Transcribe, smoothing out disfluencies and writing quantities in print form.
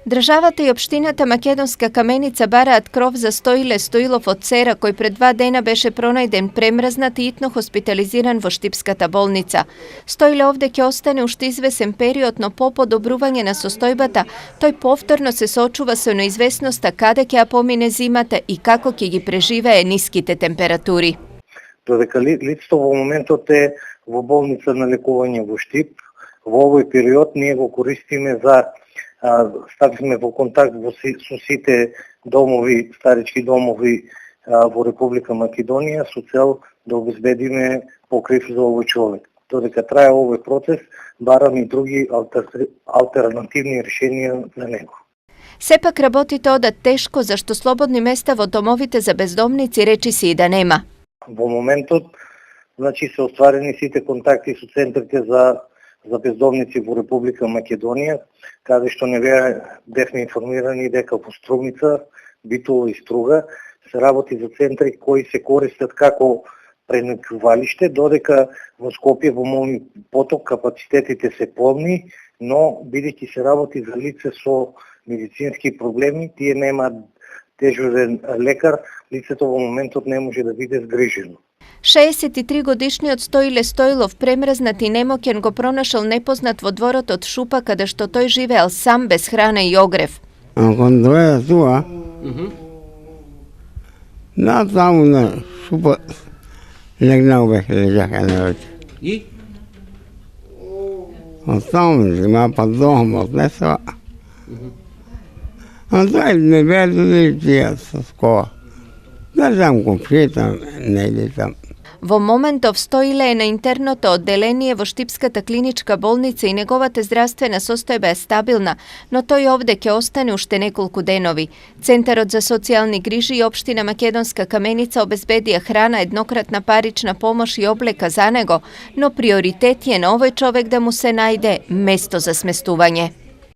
Државата и општината Македонска Каменица бараат кров за Стоиле Стоилов од Цера, кој пред 2 дена беше пронајден премрзнат и итно хоспитализиран во Штипската болница. Стоиле овде ќе остане уште извесен период, но по подобрување на состојбата, тој повторно се соочува со неизвестноста каде ќе ја помине зимата и како ќе ги преживее ниските температури. Додека лицето во моментот е во болница на лекување во Штип, во овој период ние го користиме за ставивме во контакт со сите домови, старички домови во Република Македонија со цел да обезбедиме покрив за овој човек. Додека трае овој процес, барам и други алтернативни решенија за него. Сепак работите одат тешко, зашто слободни места во домовите за бездомници речи си и да нема. Во моментот, се остварени сите контакти со центрите за бездомници во Република Македонија, каде што не бевме информирани дека во Струмица, Битола и Струга се работи за центри кои се користат како преноќувалиште, додека во Скопје во Молни поток капацитетите се полни, но бидејќи се работи за лице со медицински проблеми, тие немаат дежурен лекар, лицето во моментот не може да биде згрижено. 63-годишниот Стоиле Стоилов, премрзнат и немоќен, го пронашал непознат во дворот од Шупа, каде што тој живеел сам без храна и огрев. Кога дојде туа, таму на Шупа легнал бе лежака на вече. И? Таму има поддом од лесова. Тој не бе дори тија со скола. Да знам комшита, не иде там. Во моментов Стоиле е на интерното одделение во Штипската клиничка болница и неговата здравствена состојба е стабилна, но тој овде ќе остане уште неколку денови. Центарот за социјални грижи и општина Македонска Каменица обезбедија храна, еднократна парична помош и облека за него, но приоритет е на овој човек да му се најде место за сместување.